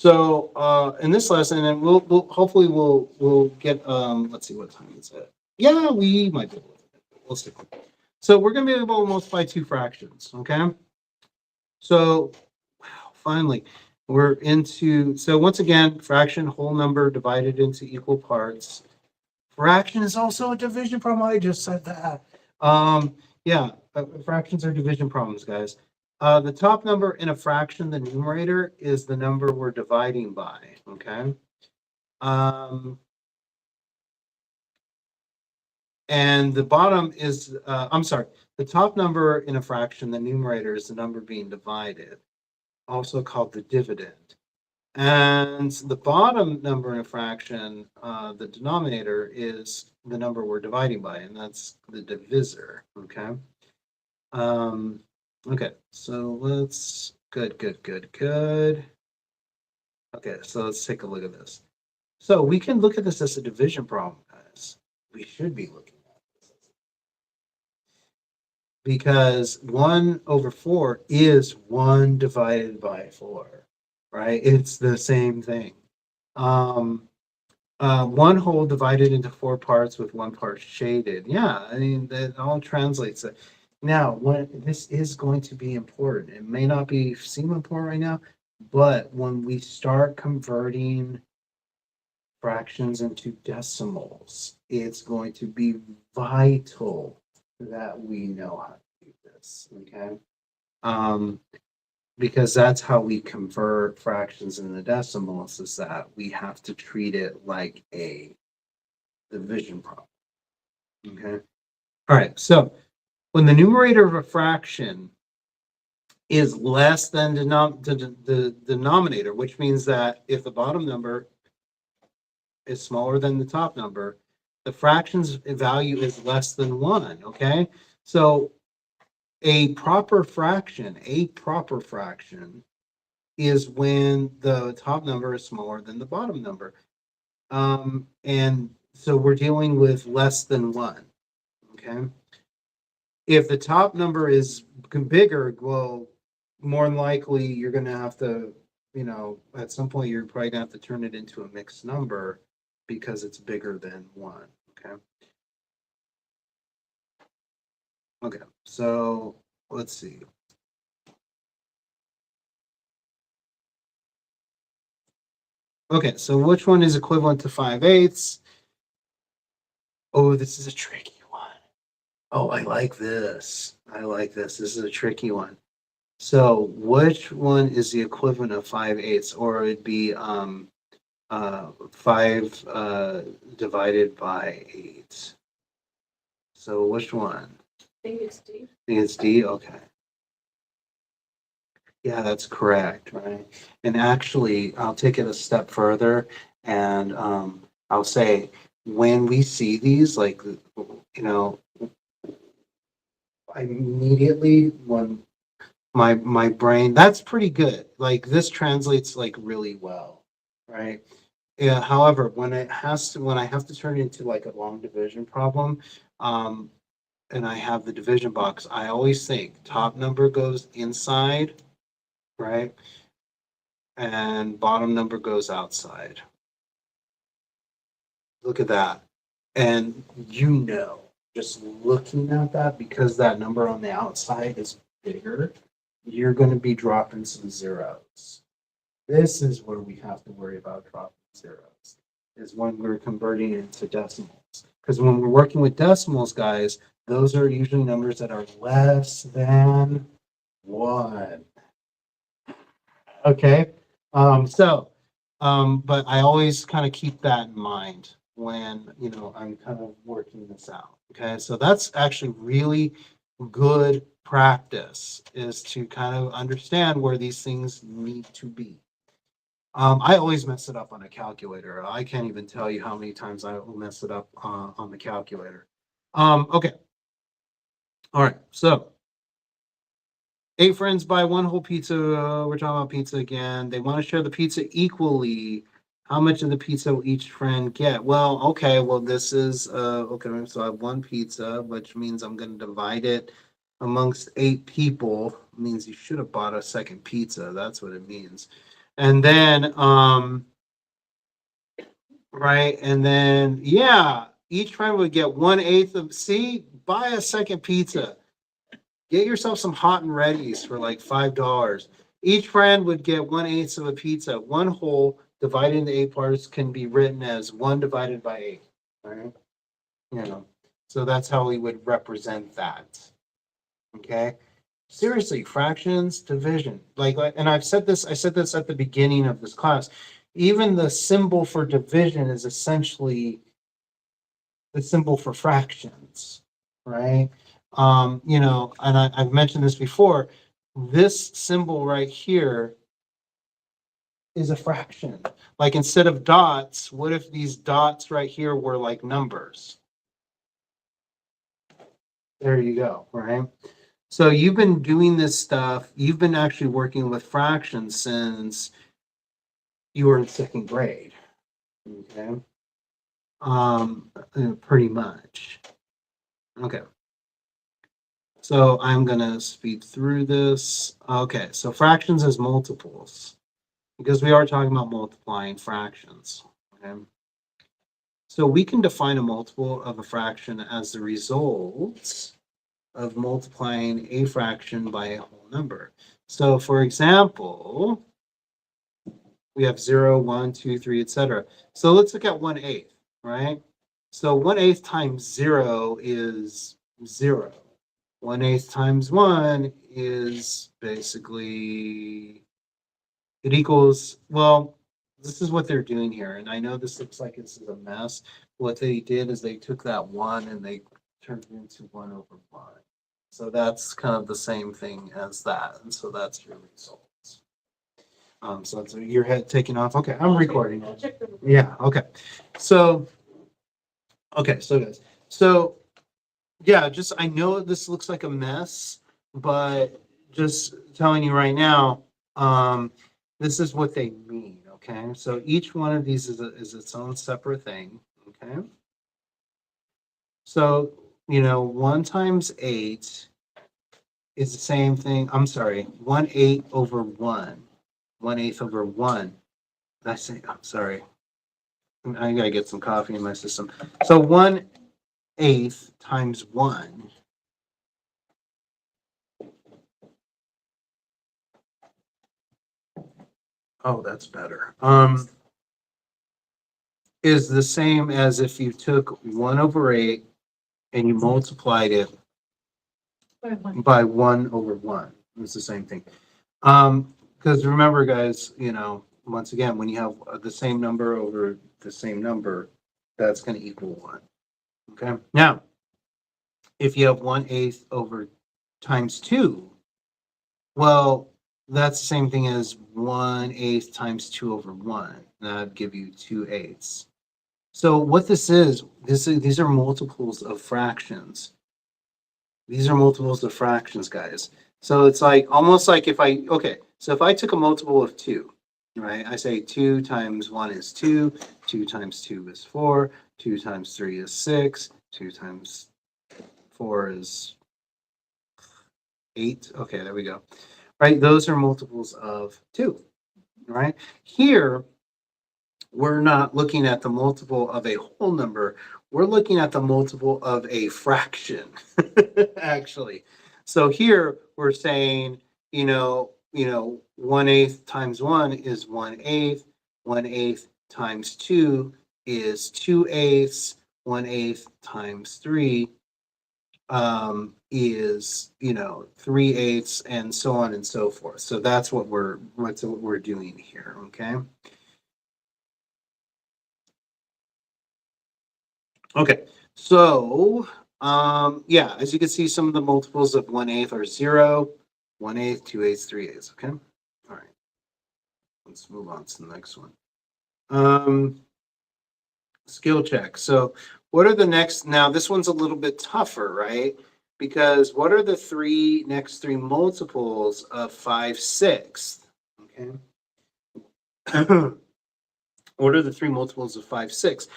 So in this lesson, and we'll hopefully we'll get let's see what time is it. Yeah, we might be able to. We'll stick with it. So we're gonna be able to multiply two fractions, okay? So wow, finally we're into so once again, fraction, whole number divided into equal parts. Fraction is also a division problem. I just said that. Yeah, fractions are division problems, guys. The top number in a fraction, the numerator, is the number we're dividing by. Okay. Um, and the bottom is, I'm sorry, the top number in a fraction, the numerator, is the number being divided, also called the dividend. And the bottom number in a fraction, the denominator, is the number we're dividing by, and that's the divisor. Okay. Um, okay, so let's good. Okay, so let's take a look at this. So we can look at this as a division problem, guys. We should be looking at this because 1/4 is 1 divided by 4, right? It's the same thing. One whole divided into 4 parts with 1 part shaded. Yeah, I mean, that all translates. Now, this is going to be important. It may not seem important right now, but when we start converting fractions into decimals, it's going to be vital that we know how to do this, okay? Because that's how we convert fractions into decimals, is that we have to treat it like a division problem, okay? All right, so when the numerator of a fraction is less than the denominator, which means that if the bottom number is smaller than the top number, the fraction's value is less than 1, okay? So a proper fraction is when the top number is smaller than the bottom number. And so we're dealing with less than 1, okay? If the top number is bigger, well, more than likely you're going to have to, at some point you're probably going to have to turn it into a mixed number because it's bigger than 1, okay? Okay, so let's see. Okay, so which one is equivalent to 5/8? Oh, this is a tricky one. Oh, I like this. This is a tricky one. So which one is the equivalent of 5/8? Or it'd be 5 divided by 8. So which one? I think it's D. I think it's D? Okay. Yeah, that's correct, right? And actually, I'll take it a step further, and I'll say when we see these, like, I immediately, when my brain, that's pretty good. Like, this translates like really well, right? Yeah. However, when I have to turn it into like a long division problem, and I have the division box, I always think top number goes inside, right? And bottom number goes outside. Look at that. And just looking at that, because that number on the outside is bigger, you're going to be dropping some zeros. This is where we have to worry about dropping zeros, is when we're converting into decimals. Because when we're working with decimals, guys, those are usually numbers that are less than 1. Okay. But I always kind of keep that in mind when, I'm kind of working this out. Okay. So that's actually really good practice, is to kind of understand where these things need to be. I always mess it up on a calculator. I can't even tell you how many times I will mess it up on the calculator. Okay. All right. So 8 friends buy 1 whole pizza. We're talking about pizza again. They want to share the pizza equally. How much of the pizza will each friend get? Well, okay. Well, this is okay. So I have 1 pizza, which means I'm going to divide it amongst 8 people. It means you should have bought a second pizza. That's what it means. And then, right, and then, yeah, each friend would get 1/8 of, see, buy a second pizza. Get yourself some hot and readies for like $5. Each friend would get 1/8 of a pizza. One whole divided into 8 parts can be written as 1 divided by 8. Right? You know, so that's how we would represent that. Okay. Seriously, fractions, division. And I said this at the beginning of this class. Even the symbol for division is essentially the symbol for fractions, right? And I've mentioned this before. This symbol right here is a fraction. Like instead of dots, what if these dots right here were like numbers? There you go, right? So you've been doing this stuff. You've been actually working with fractions since you were in second grade. Okay. Pretty much. Okay. So I'm gonna speed through this. Okay, so fractions as multiples, because we are talking about multiplying fractions. Okay. So we can define a multiple of a fraction as the result of multiplying a fraction by a whole number. So for example, we have 0, 1, 2, 3, etc. So let's look at 1/8, right? So 1/8 times 0 is 0. 1/8 times 1 is basically, it equals, well, this is what they're doing here. And I know this looks like this is a mess. What they did is they took that 1 and they turned it into 1 over 1. So that's kind of the same thing as that. And so that's your results. So it's your head taking off. Okay, I'm recording. Yeah, okay. So guys. So yeah, just I know this looks like a mess, but just telling you right now, this is what they mean. Okay, so each one of these is its own separate thing. Okay, so 1 times 8 is the same thing. I'm sorry, 1/8 over 1. 1/8 over 1. Did I say? I'm sorry. I gotta get some coffee in my system. So 1/8 times 1 oh, that's better. Is the same as if you took 1 over 8 and you multiplied it by 1 over 1. It's the same thing. Because remember, guys, once again, when you have the same number over the same number, that's going to equal 1. Okay. Now, if you have 1/8 over times 2, well, that's the same thing as 1/8 times 2 over 1. That'd give you 2/8. So what these are multiples of fractions. These are multiples of fractions, guys. So it's like almost like if I took a multiple of 2, right? I say 2 times 1 is 2, 2 times 2 is 4, 2 times 3 is 6, 2 times 4 is 8. Okay, there we go. Right? Those are multiples of 2, right? Here, we're not looking at the multiple of a whole number. We're looking at the multiple of a fraction, actually. So here we're saying, 1/8 times 1 is 1/8. 1/8 times 2 is 2/8. 1/8 times 3 is 3/8, and so on and so forth. So that's what we're doing here. Okay. Okay, so yeah, as you can see, some of the multiples of 1/8 are 0, 1/8, 2/8, 3/8. Okay, all right. Let's move on to the next one. Skill check. So, what are the next? Now, this one's a little bit tougher, right? Because what are the next three multiples of 5/6? Okay. What are the three multiples of 5/6?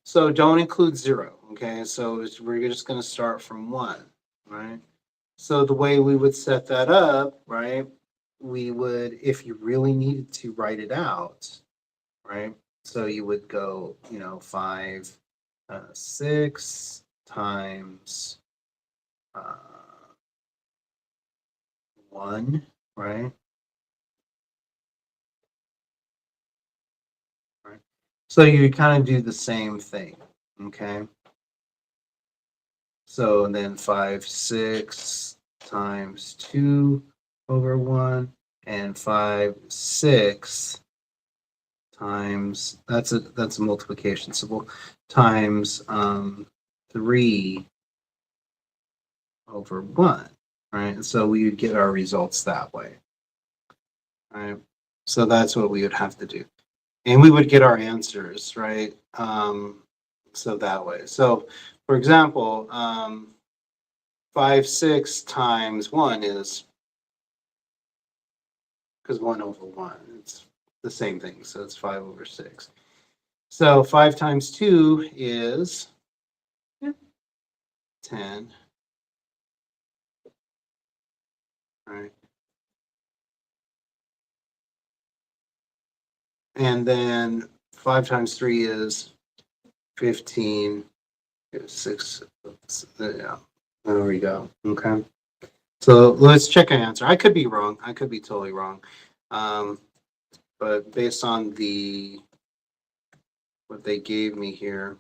So don't include 0, okay? So we're just going to start from 1, right? So the way we would set that up, right, we would, if you really needed to write it out, right? So you would go, 6 times 1, right? Right. So you kind of do the same thing, okay? So then 5, 6 times 2 over 1, and 5, 6 times, that's a multiplication symbol, times 3 over 1, right? And so we would get our results that way, right? So that's what we would have to do. And we would get our answers, right? So that way. So, for example, 5, 6 times 1 is, because 1 over 1, it's the same thing. So it's 5 over 6. So 5 times 2 is 10. Right. And then 5 times 3 is 15. 6. Yeah. There we go. Okay. So let's check an answer. I could be wrong. I could be totally wrong. But based on what they gave me here,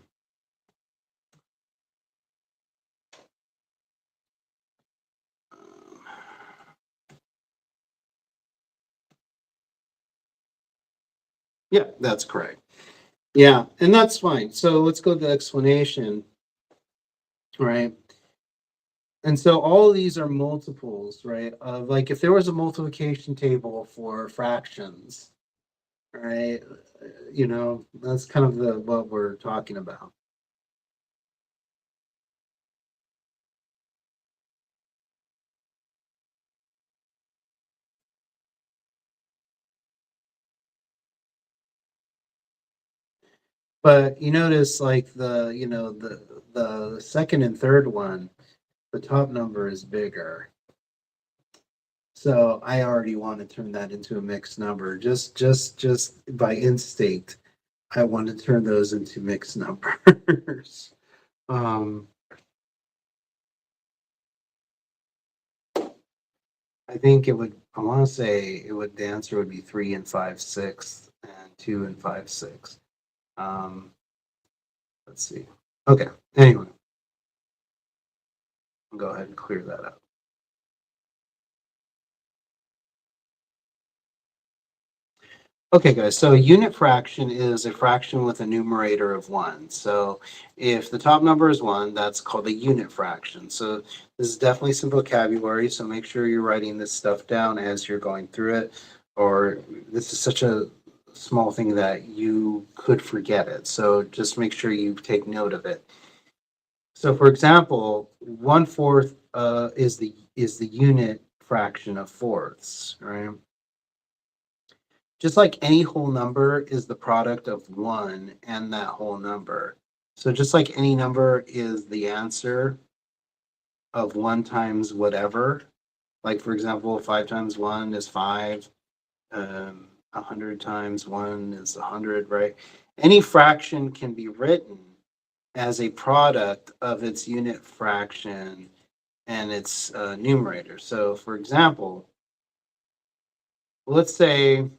yeah, that's correct. Yeah, and that's fine. So let's go to the explanation, right? And so all of these are multiples, right? Of, like, if there was a multiplication table for fractions, right? That's kind of what we're talking about. But you notice, like, the second and third one, the top number is bigger. So I already want to turn that into a mixed number. Just by instinct, I want to turn those into mixed numbers. I think I want to say the answer would be 3 and 5/6 and 2 and 5/6. Let's see. Okay. Anyway, I'll go ahead and clear that up. Okay, guys, so a unit fraction is a fraction with a numerator of 1. So if the top number is 1, that's called a unit fraction. So this is definitely some vocabulary, so make sure you're writing this stuff down as you're going through it, or this is such a small thing that you could forget it. So just make sure you take note of it. So for example, 1/4 is the unit fraction of fourths, right? Just like any whole number is the product of 1 and that whole number. So just like any number is the answer of 1 times whatever, like for example, 5 times 1 is 5, 100 times 1 is 100, right? Any fraction can be written as a product of its unit fraction and its numerator. So for example, let's say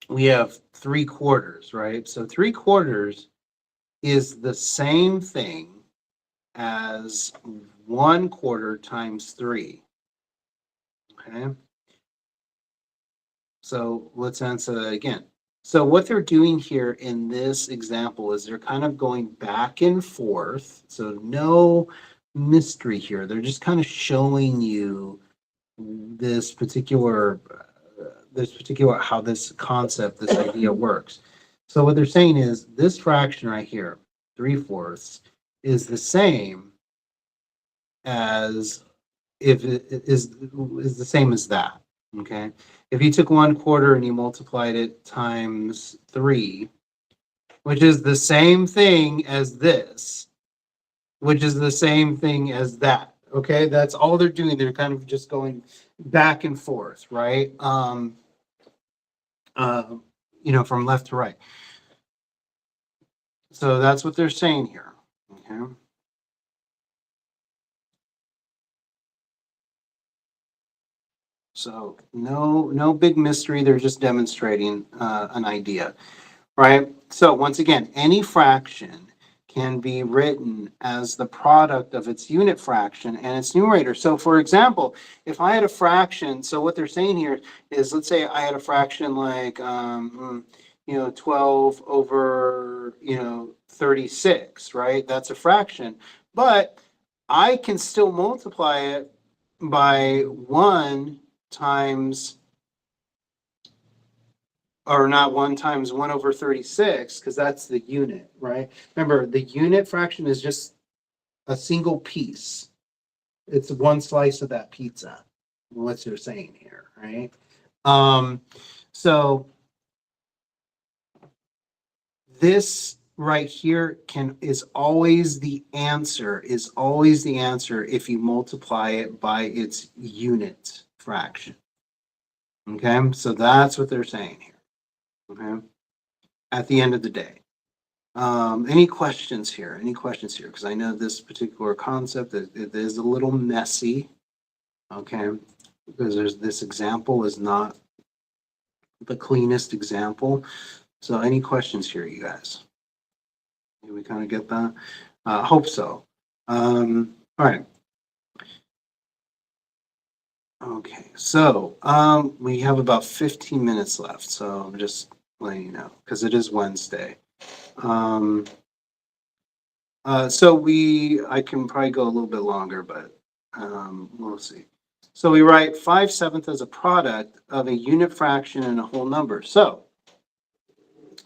we have 3/4, right? So 3/4 is the same thing as 1/4 times 3. Okay. So let's answer that again. So what they're doing here in this example is they're kind of going back and forth. So no mystery here. They're just kind of showing you this particular how this concept, this idea works. So what they're saying is this fraction right here, 3/4, is the same as if it is the same as that. Okay. If you took 1/4 and you multiplied it times 3, which is the same thing as this, which is the same thing as that. Okay, that's all they're doing. They're kind of just going back and forth, right? Uh, from left to right. So that's what they're saying here. Okay. So no big mystery. They're just demonstrating an idea, right? So once again, any fraction can be written as the product of its unit fraction and its numerator. So for example, if I had a fraction, so what they're saying here is, let's say I had a fraction like 12 over 36, right? That's a fraction, but I can still multiply it by 1 times, or not 1 times 1 over 36, because that's the unit, right? Remember, the unit fraction is just a single piece. It's one slice of that pizza, what you're saying here, right? So this right here is always the answer, if you multiply it by its unit fraction. Okay, so that's what they're saying here. Okay, at the end of the day. Any questions here? Because I know this particular concept it is a little messy. Okay, because this example is not the cleanest example. So any questions here, you guys? Did we kind of get that? Hope so. All right. Okay, so we have about 15 minutes left. So I'm just letting you know because it is Wednesday. So I can probably go a little bit longer, but we'll see. So we write 5/7 as a product of a unit fraction and a whole number. So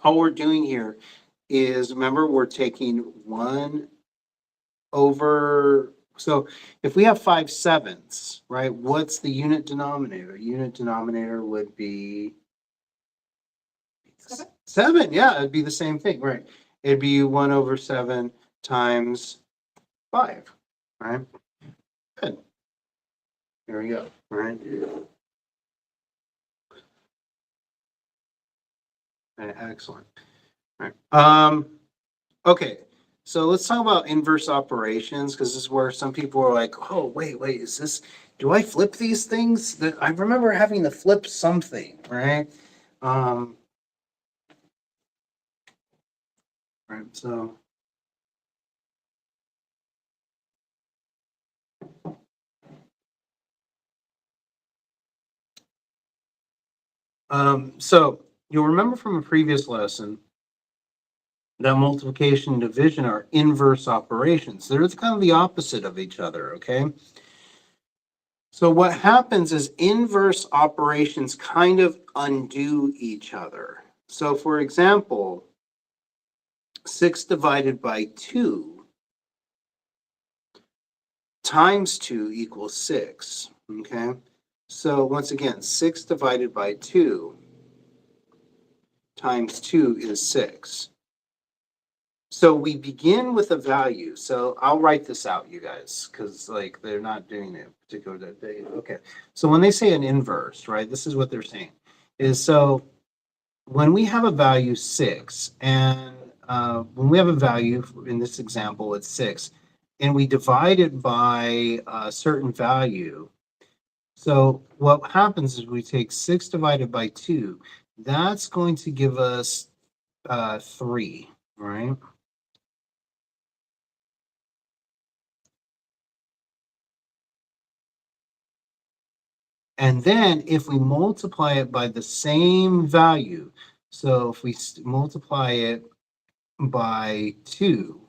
all we're doing here is, remember, we're taking 1 over, so if we have 5/7, right, what's the unit denominator? Unit denominator would be 7. Yeah, it'd be the same thing, right? It'd be 1 over 7 times 5, right? Good. There we go, right? Excellent. All right. Okay, so let's talk about inverse operations, because this is where some people are like, oh, wait, do I flip these things? That I remember having to flip something, right? Right, so so you'll remember from a previous lesson that multiplication and division are inverse operations. They're kind of the opposite of each other, okay? So what happens is inverse operations kind of undo each other. So for example, 6 divided by 2 times 2 equals 6, okay? So once again, 6 divided by 2 times 2 is 6. So we begin with a value. So I'll write this out, you guys, because like they're not doing it particular day. Okay. So when they say an inverse, right, this is what they're saying is, so when we have a value 6, and when we have a value, in this example, it's 6, and we divide it by a certain value. So what happens is we take 6 divided by 2. That's going to give us 3, right? And then if we multiply it by the same value, so if we multiply it by 2,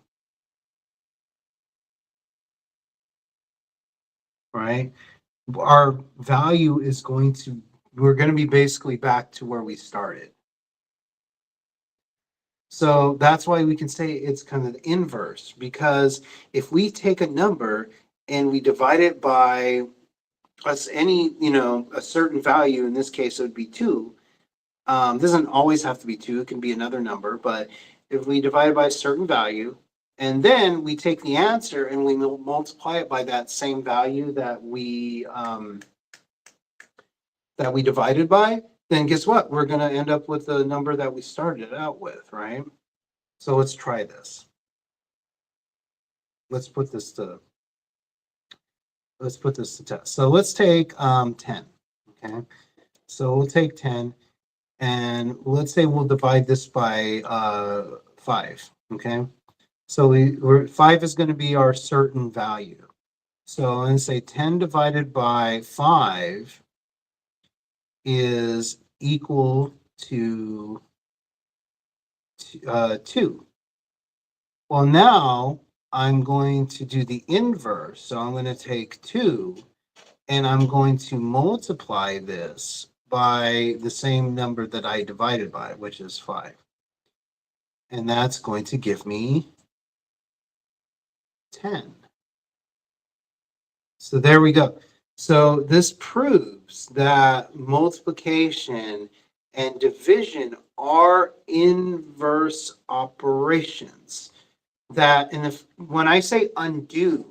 right, our value is we're going to be basically back to where we started. So that's why we can say it's kind of the inverse, because if we take a number and we divide it by a certain value, in this case it would be 2. Doesn't always have to be 2, it can be another number, but if we divide it by a certain value, And then we take the answer and we multiply it by that same value that we divided by, then guess what? We're going to end up with the number that we started out with, right? So let's try this. Let's put this to test. So let's take 10. Okay. So we'll take 10 and let's say we'll divide this by 5. Okay. So 5 is going to be our certain value. So I'm going to say 10 divided by 5 is equal to 2. Well, now I'm going to do the inverse. So I'm going to take 2 and I'm going to multiply this by the same number that I divided by, which is 5. And that's going to give me 10. So there we go. So this proves that multiplication and division are inverse operations. That when I say undo,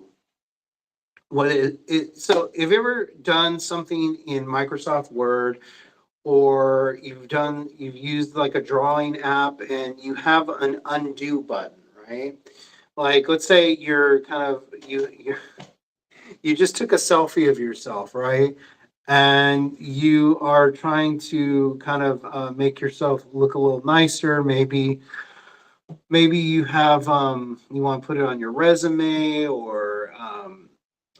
so if you've ever done something in Microsoft Word, or you've used like a drawing app and you have an undo button, right? Like let's say you're kind of you just took a selfie of yourself, right? And you are trying to kind of make yourself look a little nicer. Maybe you have you want to put it on your resume, or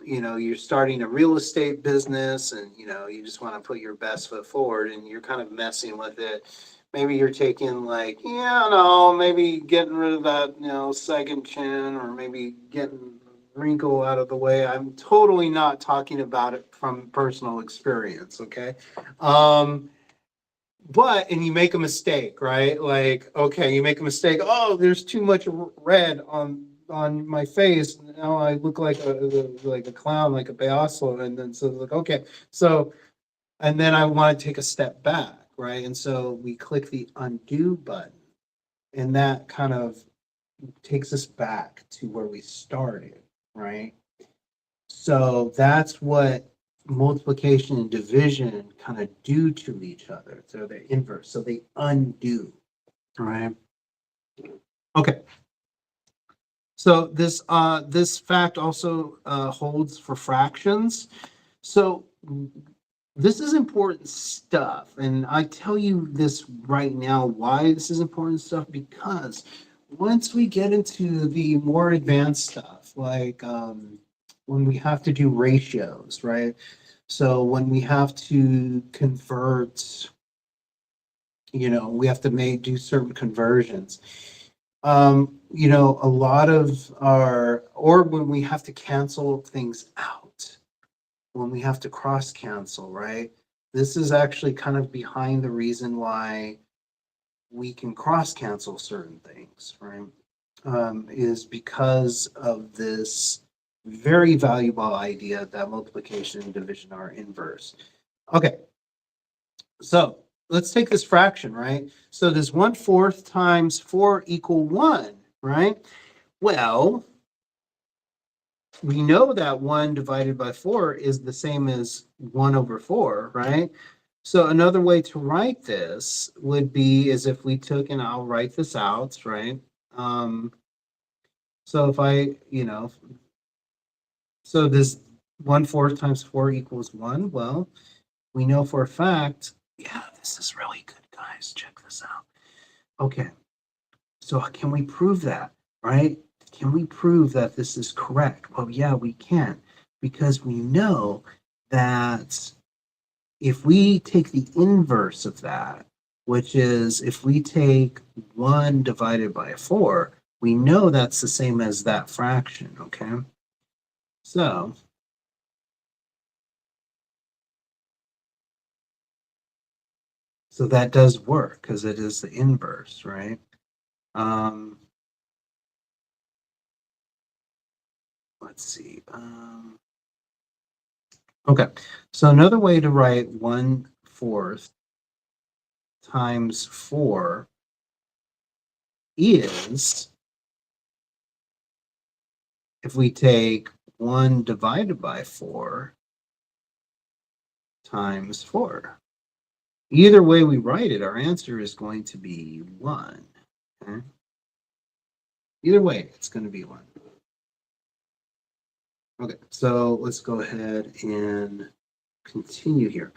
you're starting a real estate business, and you just want to put your best foot forward, and you're kind of messing with it. Maybe you're taking like, maybe getting rid of that, second chin, or maybe getting wrinkle out of the way. I'm totally not talking about it from personal experience, okay? And you make a mistake, right? Like, okay, you make a mistake. Oh, there's too much red on my face. Now I look like a clown, like a payaso. And then so it's like, okay, so, and then I want to take a step back, right? And so we click the undo button, and that kind of takes us back to where we started, right? So that's what multiplication and division kind of do to each other. So they're inverse. So they undo. All right. Okay. So this fact also holds for fractions. So this is important stuff, and I tell you this right now why this is important stuff, because once we get into the more advanced stuff, like when we have to do ratios, right? So when we have to convert, we have to do certain conversions. A lot of or when we have to cancel things out, when we have to cross cancel, right? This is actually kind of behind the reason why we can cross cancel certain things, right? Is because of this very valuable idea that multiplication and division are inverse. Okay, so let's take this fraction, right? So this 1/4 times 4 equal 1, right? Well, we know that 1 divided by 4 is the same as 1/4, right? So another way to write this would be as if we took, and I'll write this out, right? So if so this 1/4 times 4 equals 1. Well, we know for a fact, yeah, this is really good, guys. Check this out. Okay, so can we prove that, right? Can we prove that this is correct? Well, yeah, we can, because we know that if we take the inverse of that, which is if we take 1 divided by 4, we know that's the same as that fraction, okay? So that does work because it is the inverse, right? Let's see. Okay, so another way to write 1/4 times 4 is if we take 1 divided by 4 times 4. Either way we write it, our answer is going to be 1. Okay? Either way, it's going to be 1. Okay, so let's go ahead and continue here.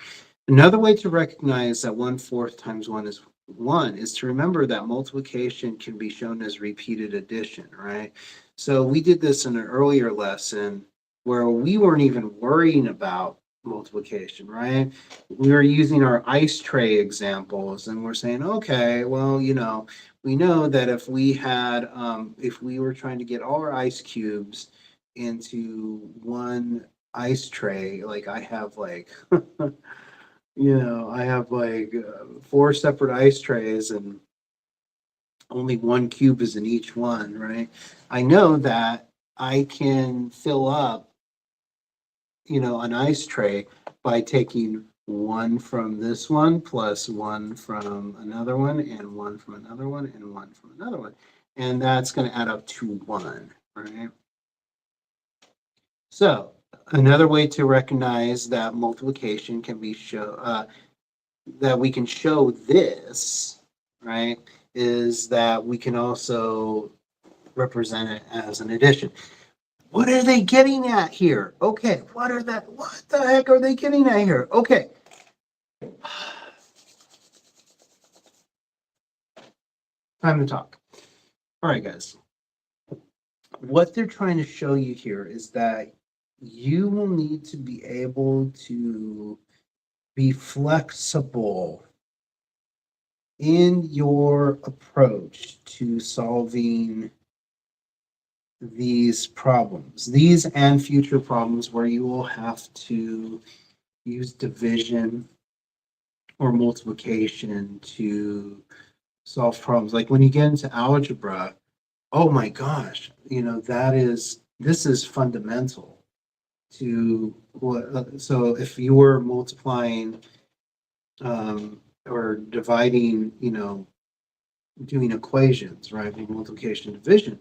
Another way to recognize that 1/4 times 1 is 1 is to remember that multiplication can be shown as repeated addition, right? So we did this in an earlier lesson where we weren't even worrying about multiplication, right? We were using our ice tray examples and we're saying, okay, well, we know that if we had, if we were trying to get all our ice cubes into one ice tray, like I have like, I have like 4 separate ice trays and only 1 cube is in each one, right? I know that I can fill up, an ice tray by taking 1 from this one plus 1 from another one and 1 from another one and 1 from another one. And that's going to add up to 1, right? So another way to recognize that multiplication can be that we can show this, right, is that we can also represent it as an addition. What are they getting at here? Okay, what the heck are they getting at here? Okay. Time to talk. All right, guys. What they're trying to show you here is that you will need to be able to be flexible in your approach to solving these problems, these and future problems where you will have to use division or multiplication to solve problems. Like when you get into algebra, oh my gosh, this is fundamental to what. So if you were multiplying or dividing, doing equations, right, multiplication and division,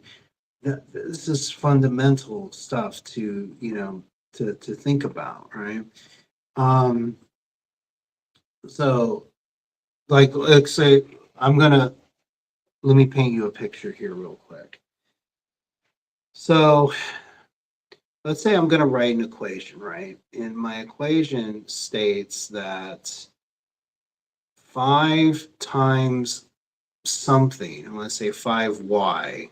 this is fundamental stuff to to think about, right? So like let's say let me paint you a picture here real quick. So let's say I'm going to write an equation, right? And my equation states that 5 times something, I'm going to say 5y,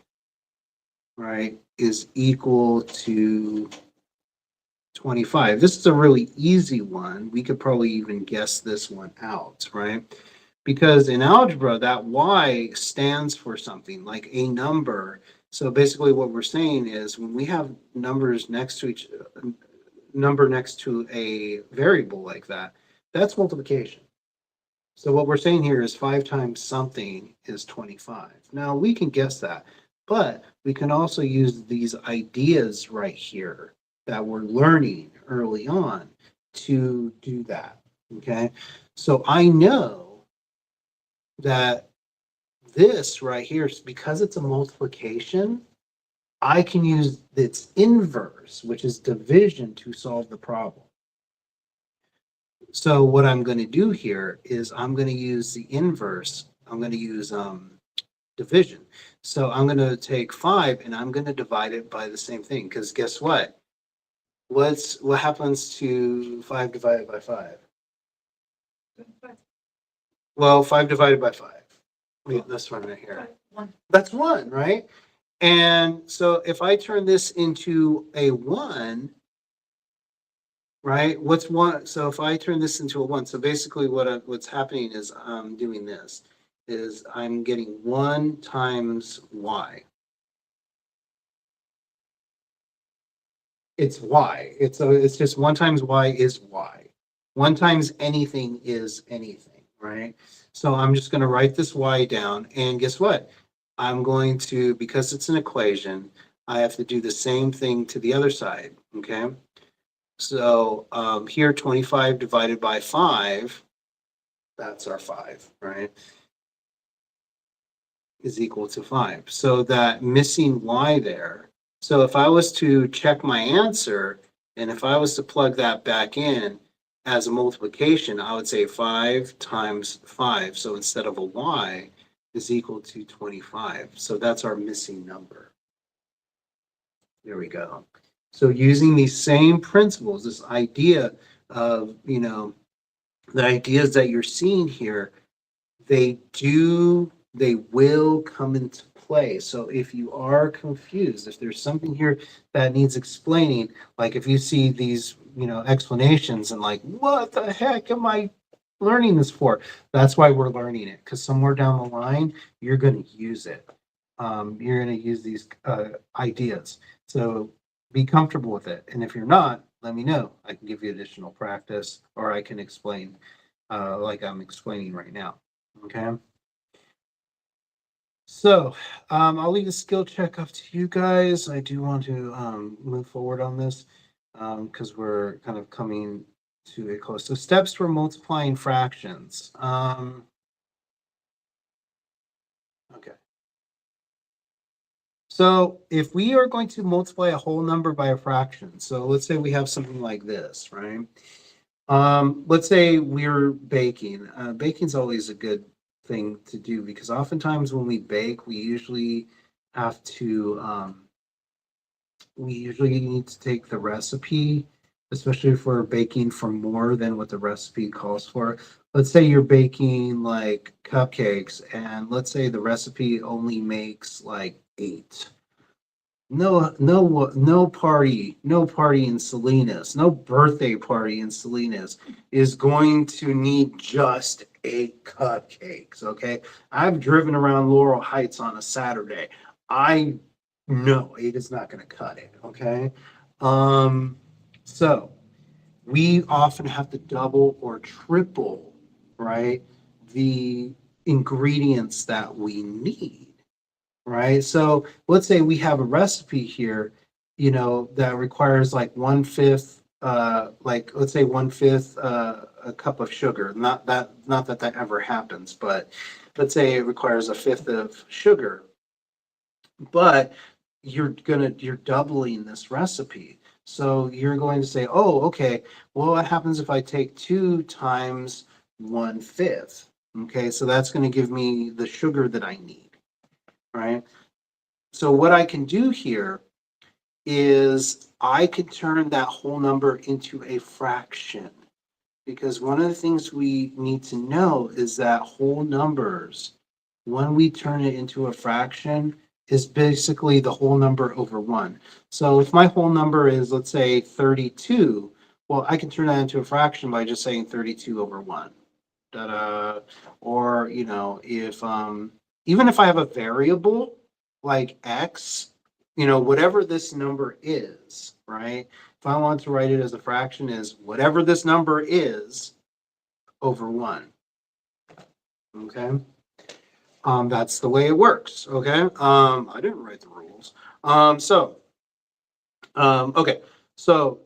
right, is equal to 25. This is a really easy one. We could probably even guess this one out, right? Because in algebra, that y stands for something like a number. So basically what we're saying is when we have numbers next to number next to a variable like that, that's multiplication. So what we're saying here is 5 times something is 25. Now we can guess that, but we can also use these ideas right here that we're learning early on to do that, okay? So I know that this right here, because it's a multiplication, I can use its inverse, which is division, to solve the problem. So what I'm going to do here is I'm going to use the inverse. I'm going to use division. So I'm going to take 5 and I'm going to divide it by the same thing, because guess what? What happens to 5 divided by 5? Well, 5 divided by 5. Wait, this one right here. 1. That's 1, right? And so if I turn this into a 1, right? What's 1? So if I turn this into a 1, so basically what's happening is I'm doing this, is I'm getting 1 times y. It's y. It's just 1 times y is y. 1 times anything is anything, right? So I'm just going to write this y down, and guess what? I'm going to, because it's an equation, I have to do the same thing to the other side, okay? So here, 25 divided by 5, that's our 5, right, is equal to 5. So that missing y there, So if I was to check my answer, and if I was to plug that back in as a multiplication, I would say 5 times 5. So instead of a y is equal to 25. So that's our missing number. There we go. So using these same principles, this idea of, the ideas that you're seeing here, they will come into play. So if you are confused, if there's something here that needs explaining, like if you see these, explanations and like, what the heck am I learning this for? That's why we're learning it, because somewhere down the line, you're going to use it. You're going to use these ideas. So be comfortable with it. And if you're not, let me know. I can give you additional practice, or I can explain like I'm explaining right now. Okay. So I'll leave the skill check up to you guys. I do want to move forward on this because we're kind of coming to a close. So steps for multiplying fractions. Okay. So if we are going to multiply a whole number by a fraction, so let's say we have something like this, right? Let's say we're baking. Baking's always a good thing to do because oftentimes when we bake, we usually have to, we usually need to take the recipe, especially if we're baking for more than what the recipe calls for. Let's say you're baking like cupcakes, and let's say the recipe only makes like 8. No party in Salinas, no birthday party in Salinas is going to need just 8 cupcakes. Okay, I've driven around Laurel Heights on a Saturday. I know 8 is not going to cut it. Okay, so we often have to double or triple, right, the ingredients that we need. Right. So let's say we have a recipe here, that requires like 1/5, like let's say 1/5 a cup of sugar. Not that ever happens, but let's say it requires 1/5 of sugar. But you're doubling this recipe. So you're going to say, oh, okay, well, what happens if I take 2 times 1/5? Okay, so that's going to give me the sugar that I need. Right. So what I can do here is I could turn that whole number into a fraction, because one of the things we need to know is that whole numbers, when we turn it into a fraction, is basically the whole number over 1. So if my whole number is, let's say, 32, well, I can turn that into a fraction by just saying 32 over 1. Da-da. Or, if even if I have a variable like x, whatever this number is, right? If I want to write it as a fraction, is whatever this number is over 1. Okay. That's the way it works. Okay. I didn't write the rules. Okay. So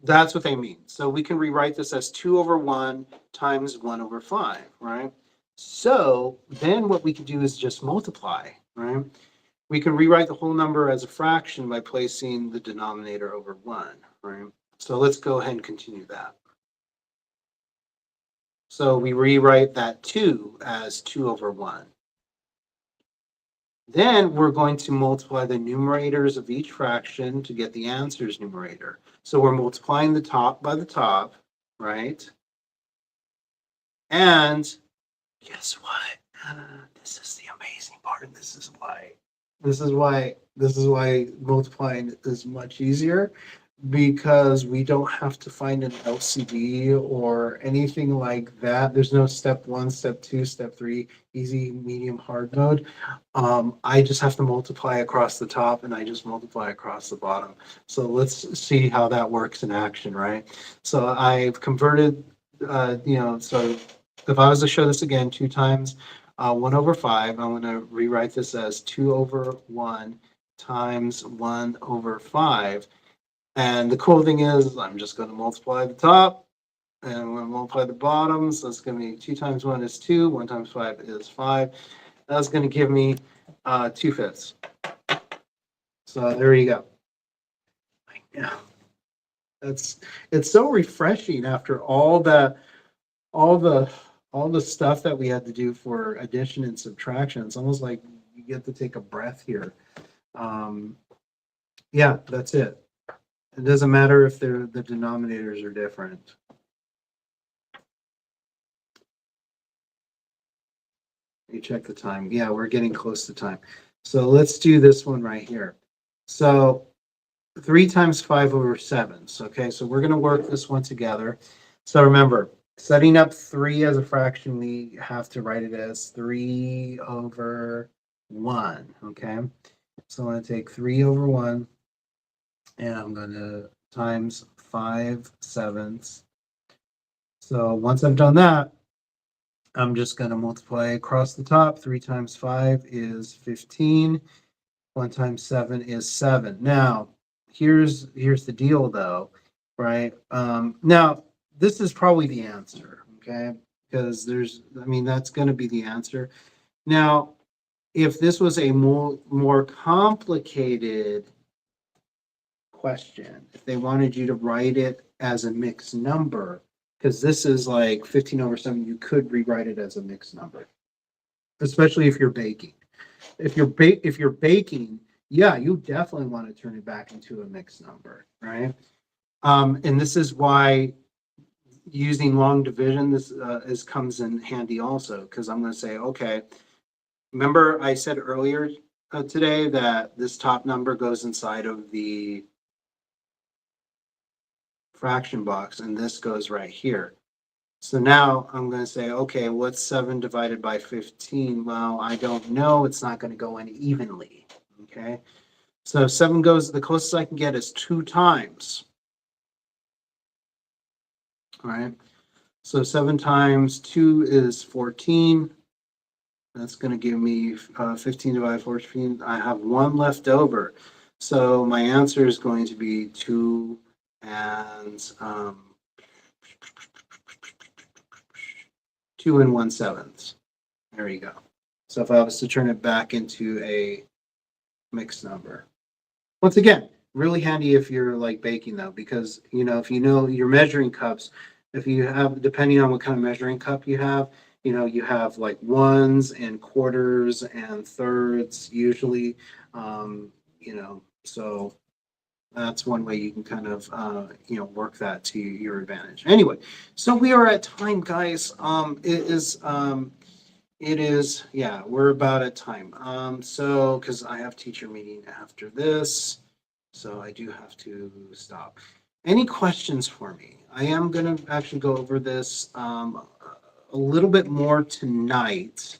that's what they mean. So we can rewrite this as 2 over 1 times 1 over 5, right? So then what we can do is just multiply, right? We can rewrite the whole number as a fraction by placing the denominator over 1, right? So let's go ahead and continue that. So we rewrite that 2 as 2 over 1. Then we're going to multiply the numerators of each fraction to get the answer's numerator. So we're multiplying the top by the top, right? And guess what? This is the amazing part. This is why multiplying is much easier, because we don't have to find an LCD or anything like that. There's no step 1, step 2, step 3, easy, medium, hard mode. I just have to multiply across the top, and I just multiply across the bottom. So let's see how that works in action, right? So I've converted, so if I was to show this again 2 times 1 over 5, I'm going to rewrite this as 2 over 1 times 1 over 5. And the cool thing is I'm just going to multiply the top, and I'm going to multiply the bottom. So it's going to be 2 times 1 is 2, 1 times 5 is 5. That's going to give me 2/5. So there you go. Yeah, it's so refreshing after all the all the stuff that we had to do for addition and subtraction. It's almost like you get to take a breath here. Um, yeah, that's it. It doesn't matter if the denominators are different. You check the time. Yeah, we're getting close to time. So let's do this one right here. So 3 times 5 over 7. So, okay, so we're going to work this one together. So remember, setting up 3 as a fraction, we have to write it as 3 over 1. Okay, so I'm going to take 3 over 1, and I'm going to times 5/7. So once I've done that, I'm just going to multiply across the top. 3 times 5 is 15. 1 times 7 is 7. Now, here's the deal, though, right? Now, this is probably the answer, okay? Because that's going to be the answer. Now, if this was a more complicated question, if they wanted you to write it as a mixed number, because this is like 15 over 7, you could rewrite it as a mixed number, especially if you're baking. If you're baking, yeah, you definitely want to turn it back into a mixed number, right? And this is why using long division comes in handy also, because I'm going to say, okay, remember I said earlier today that this top number goes inside of the fraction box, and this goes right here. So now I'm going to say, okay, what's 7 divided by 15? Well, I don't know. It's not going to go in evenly. Okay. So 7 goes, the closest I can get is 2 times. All right. So 7 times 2 is 14. That's going to give me 15 divided by 14. I have 1 left over. So my answer is going to be 2 and 2 1/7. There you go. So if I was to turn it back into a mixed number. Once again, really handy if you're like baking though, because if you know your measuring cups, if you have, depending on what kind of measuring cup you have, you have like ones and quarters and thirds usually, so that's one way you can kind of, work that to your advantage. Anyway, so we are at time, guys. It is, yeah, we're about at time. So, because I have teacher meeting after this, so I do have to stop. Any questions for me? I am going to actually go over this a little bit more tonight.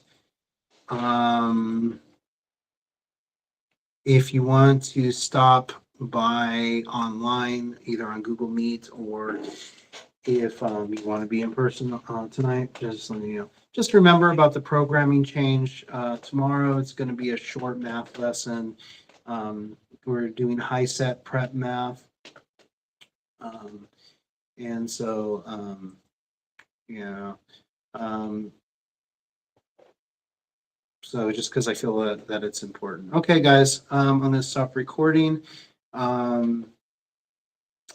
If you want to stop by online, either on Google Meet or if you want to be in person tonight, just let me know. Just remember about the programming change. Tomorrow it's going to be a short math lesson. We're doing high set prep math. And so, yeah. So just because I feel that it's important. Okay, guys, I'm going to stop recording.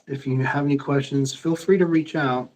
If you have any questions, feel free to reach out.